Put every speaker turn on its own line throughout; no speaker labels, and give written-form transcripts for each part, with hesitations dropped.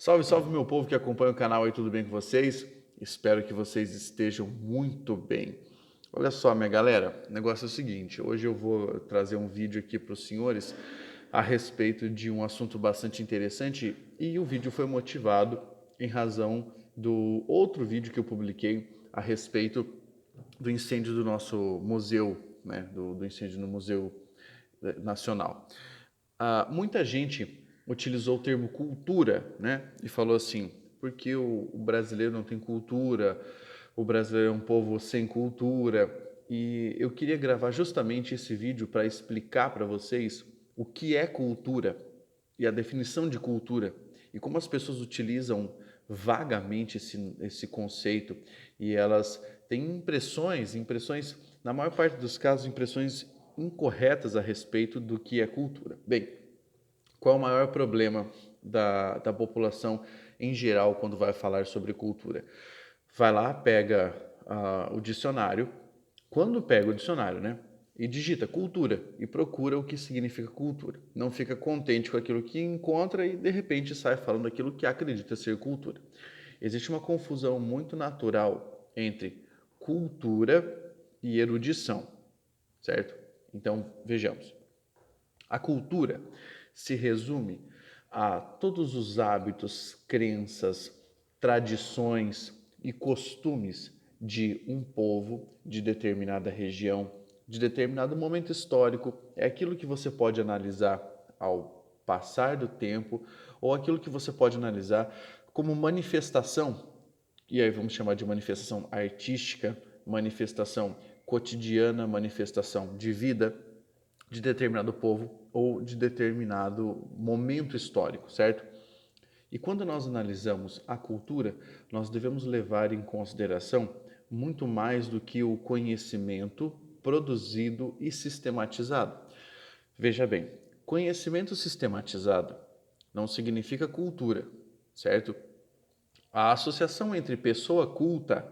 Salve, salve meu povo que acompanha o canal aí, tudo bem com vocês? Espero que vocês estejam muito bem. Olha só, minha galera, o negócio é o seguinte, hoje eu vou trazer um vídeo aqui para os senhores a respeito de um assunto bastante interessante e o vídeo foi motivado em razão do outro vídeo que eu publiquei a respeito do incêndio do nosso museu, né, do incêndio no Museu Nacional. Muita gente utilizou o termo cultura, né? E falou assim, porque o brasileiro não tem cultura, o brasileiro é um povo sem cultura. E eu queria gravar justamente esse vídeo para explicar para vocês o que é cultura e a definição de cultura e como as pessoas utilizam vagamente esse conceito e elas têm impressões, na maior parte dos casos, impressões incorretas a respeito do que é cultura. Bem, qual é o maior problema da população em geral quando vai falar sobre cultura? Vai lá, pega o dicionário, quando pega o dicionário, né? E digita cultura e procura o que significa cultura. Não fica contente com aquilo que encontra e de repente sai falando aquilo que acredita ser cultura. Existe uma confusão muito natural entre cultura e erudição, certo? Então, vejamos. A cultura se resume a todos os hábitos, crenças, tradições e costumes de um povo, de determinada região, de determinado momento histórico. É aquilo que você pode analisar ao passar do tempo ou aquilo que você pode analisar como manifestação, e aí vamos chamar de manifestação artística, manifestação cotidiana, manifestação de vida de determinado povo ou de determinado momento histórico, certo? E quando nós analisamos a cultura, nós devemos levar em consideração muito mais do que o conhecimento produzido e sistematizado. Veja bem, conhecimento sistematizado não significa cultura, certo? A associação entre pessoa culta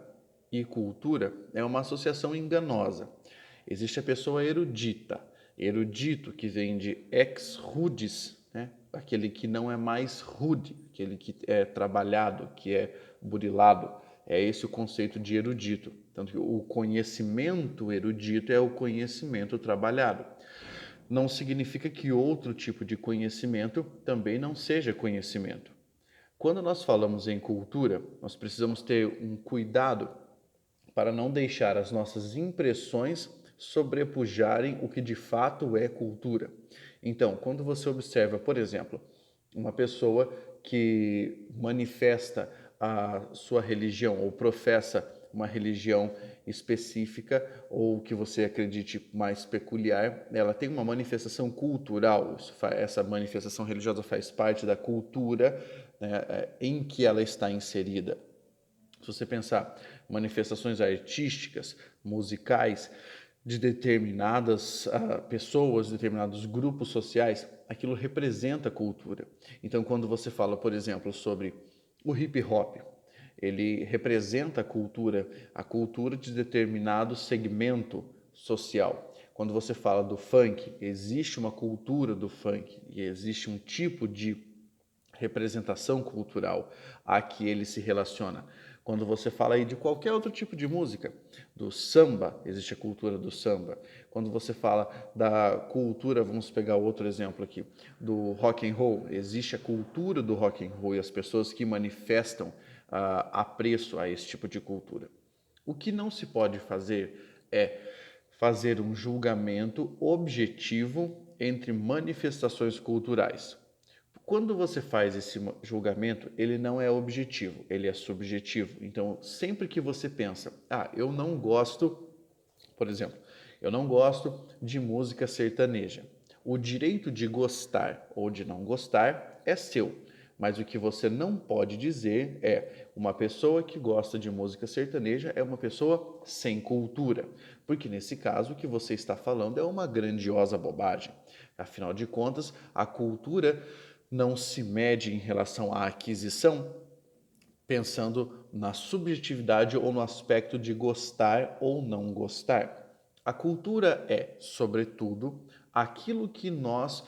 e cultura é uma associação enganosa. Existe a pessoa erudita, erudito que vem de ex rudis, né? Aquele que não é mais rude, aquele que é trabalhado, que é burilado. É esse o conceito de erudito. Tanto que o conhecimento erudito é o conhecimento trabalhado. Não significa que outro tipo de conhecimento também não seja conhecimento. Quando nós falamos em cultura, nós precisamos ter um cuidado para não deixar as nossas impressões sobrepujarem o que de fato é cultura. Então, quando você observa, por exemplo, uma pessoa que manifesta a sua religião ou professa uma religião específica ou que você acredite mais peculiar, ela tem uma manifestação cultural. Essa manifestação religiosa faz parte da cultura, né, em que ela está inserida. Se você pensar manifestações artísticas, musicais, de determinadas pessoas, determinados grupos sociais, aquilo representa cultura. Então, quando você fala, por exemplo, sobre o hip hop, ele representa a cultura de determinado segmento social. Quando você fala do funk, existe uma cultura do funk e existe um tipo de representação cultural a que ele se relaciona. Quando você fala aí de qualquer outro tipo de música, do samba, existe a cultura do samba. Quando você fala da cultura, vamos pegar outro exemplo aqui, do rock and roll, existe a cultura do rock and roll e as pessoas que manifestam apreço a esse tipo de cultura. O que não se pode fazer é fazer um julgamento objetivo entre manifestações culturais. Quando você faz esse julgamento, ele não é objetivo, ele é subjetivo. Então, sempre que você pensa, eu não gosto, por exemplo, eu não gosto de música sertaneja. O direito de gostar ou de não gostar é seu. Mas o que você não pode dizer é uma pessoa que gosta de música sertaneja é uma pessoa sem cultura. Porque nesse caso o que você está falando é uma grandiosa bobagem. Afinal de contas, a cultura não se mede em relação à aquisição, pensando na subjetividade ou no aspecto de gostar ou não gostar. A cultura é, sobretudo, aquilo que nós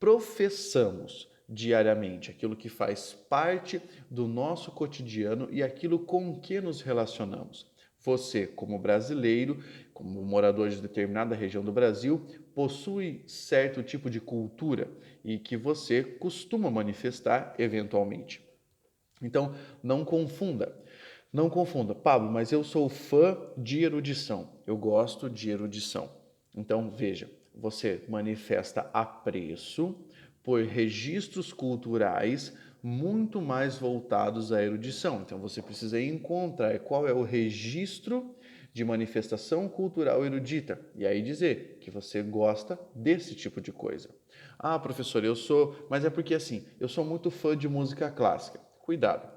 professamos diariamente, aquilo que faz parte do nosso cotidiano e aquilo com que nos relacionamos. Você, como brasileiro, como morador de determinada região do Brasil, possui certo tipo de cultura e que você costuma manifestar eventualmente. Então, não confunda. Não confunda. Pablo, mas eu sou fã de erudição. Eu gosto de erudição. Então, veja, você manifesta apreço por registros culturais muito mais voltados à erudição. Então, você precisa encontrar qual é o registro de manifestação cultural erudita e aí dizer que você gosta desse tipo de coisa. Ah, professor, eu sou, mas é porque assim, eu sou muito fã de música clássica. Cuidado.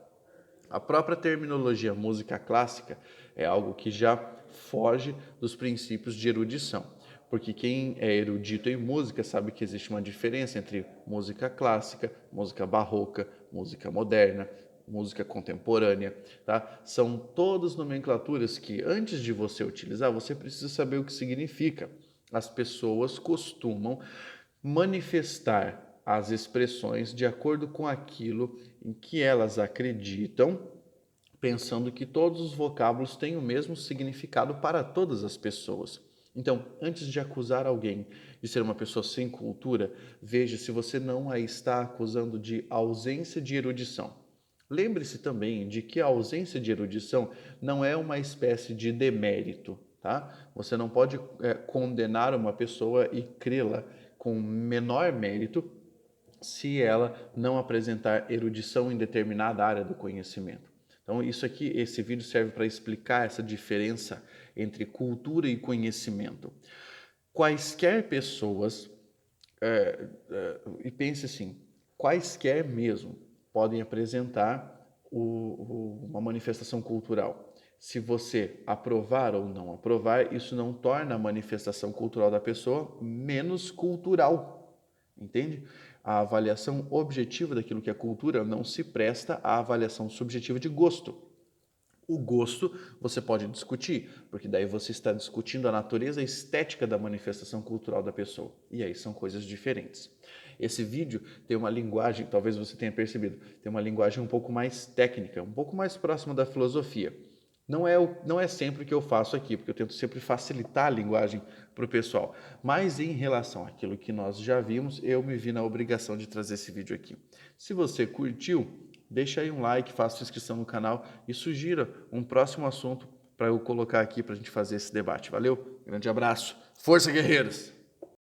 A própria terminologia música clássica é algo que já foge dos princípios de erudição, porque quem é erudito em música sabe que existe uma diferença entre música clássica, música barroca, música moderna, música contemporânea, tá? São todas nomenclaturas que antes de você utilizar, você precisa saber o que significa. As pessoas costumam manifestar as expressões de acordo com aquilo em que elas acreditam, pensando que todos os vocábulos têm o mesmo significado para todas as pessoas. Então, antes de acusar alguém de ser uma pessoa sem cultura, veja se você não a está acusando de ausência de erudição. Lembre-se também de que a ausência de erudição não é uma espécie de demérito, tá? Você não pode condenar uma pessoa e crê-la com menor mérito se ela não apresentar erudição em determinada área do conhecimento. Então, esse vídeo serve para explicar essa diferença entre cultura e conhecimento. Quaisquer pessoas, e pense assim, quaisquer mesmo, podem apresentar uma manifestação cultural. Se você aprovar ou não aprovar, isso não torna a manifestação cultural da pessoa menos cultural, entende? A avaliação objetiva daquilo que é cultura não se presta à avaliação subjetiva de gosto. O gosto você pode discutir, porque daí você está discutindo a natureza estética da manifestação cultural da pessoa. E aí são coisas diferentes. Esse vídeo tem uma linguagem, talvez você tenha percebido, tem uma linguagem um pouco mais técnica, um pouco mais próxima da filosofia. Não é sempre que eu faço aqui, porque eu tento sempre facilitar a linguagem para o pessoal. Mas em relação àquilo que nós já vimos, eu me vi na obrigação de trazer esse vídeo aqui. Se você curtiu, deixa aí um like, faça inscrição no canal e sugira um próximo assunto para eu colocar aqui para a gente fazer esse debate. Valeu? Grande abraço. Força, guerreiros!